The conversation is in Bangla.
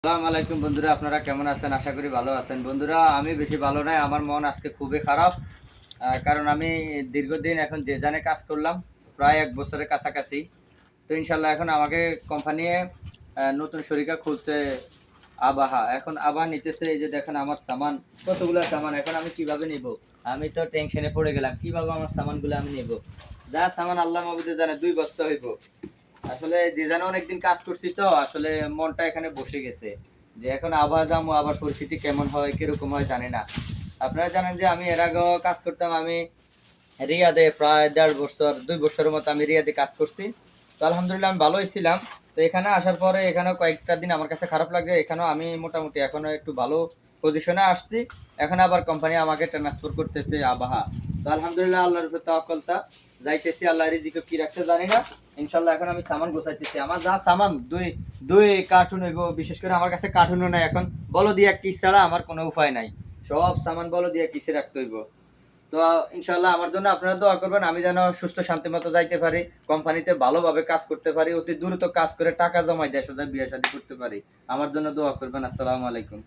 আসসালামু আলাইকুম বন্ধুরা, আপনারা কেমন আছেন? আশা করি ভালো আছেন। বন্ধুরা, আমি বেশি ভালো নাই, আমার মন আজকে খুবই খারাপ। কারণ আমি দীর্ঘদিন এখন যে জানে কাজ করলাম, প্রায় ১ বছরের কাছাকাছি। তো ইনশাল্লাহ এখন আমাকে কোম্পানি নতুন শরিকা খুলছে আবাহা। এখন আবাহা নিতেছে, এই যে দেখেন আমার সামান, কতগুলা সামান এখন আমি কিভাবে নিব? আমি তো টেনশনে পড়ে গেলাম, কিভাবে আমার সামানগুলো আমি নিব? যা সামান আল্লাহ মাবুদে জানে ২ বস্তা হইব। আসলে যে জানে অনেকদিন কাজ করছি, তো আসলে মনটা এখানে বসে গেছে যে এখন আবার যাবো, আবার পরিস্থিতি কেমন হয় কিরকম হয় জানি না। আপনারা জানেন যে আমি এর আগেও কাজ করতাম, আমি রিয়াদে প্রায় ১.৫ বছর ২ বছরের মতো আমি রিয়াদে কাজ করছি। তো আলহামদুলিল্লাহ আমি ভালোই ছিলাম। তো এখানে আসার পরে এখানেও কয়েকটা দিন আমার কাছে খারাপ লাগে, এখানেও আমি মোটামুটি এখনো একটু ভালো পজিশনে আসছি। এখন আবার কোম্পানি আমাকে ট্রান্সফার করতেছে আবাহা। তো আলহামদুলিল্লাহ আল্লাহর উপর তাওয়াক্কুলতা, যাইতেছি, আল্লাহ রিজিকে কি রাখছে জানি না। ইনশাল্লাহ এখন আমি সামান গোছাইতেছি, আমার যা সামান দুই দুই কার্টুন হইব। বিশেষ করে আমার কাছে কার্টুনও নাই, এখন বলো দিয়া কিস ছাড়া আমার কোনো উপায় নাই। সব সামান বলো দিয়া কিসে রাখতে হইব। তো ইনশাল্লাহ আমার জন্য আপনারা দোয়া করবেন, আমি যেন সুস্থ শান্তি মতো যাইতে পারি, কোম্পানিতে ভালোভাবে কাজ করতে পারি, অতি দ্রুত কাজ করে টাকা জমাই দেশ বিয়ে শাদী করতে পারি। আমার জন্য দোয়া করবেন। আসসালামু আলাইকুম।